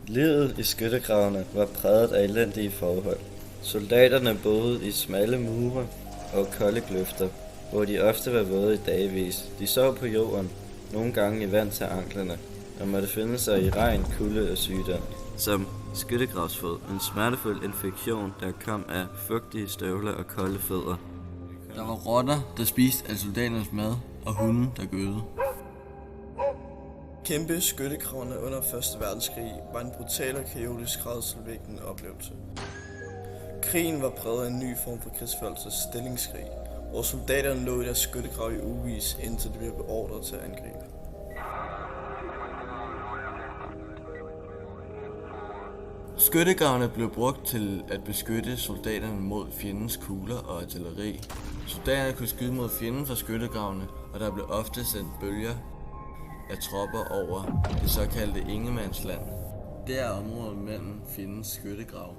Livet i skyttegravene var præget af elendige forhold. Soldaterne boede i smalle mure og kolde kløfter, hvor de ofte var våde i dagevis. De sov på jorden, nogle gange i vand til anklerne, og måtte finde sig i regn, kulde og sygdom. Som skyttegravsfod, en smertefuld infektion, der kom af fugtige støvler og kolde fødder. Der var rotter, der spiste af soldaternes mad, og hunde, der gøede. Kæmpe skyttegravene under 1. verdenskrig var en brutal og kaotisk rædselsvækkende oplevelse. Krigen var præget af en ny form for krigsførelse, stillingskrig, hvor soldaterne lå i deres skyttegrav i ugevis, indtil de blev beordret til at angribe. Skyttegravene blev brugt til at beskytte soldaterne mod fjendens kugler og artilleri. Soldaterne kunne skyde mod fjenden fra skyttegravene, og der blev ofte sendt bølger af tropper over det såkaldte ingemandsland. Det er området mellem fjendens skyttegrav.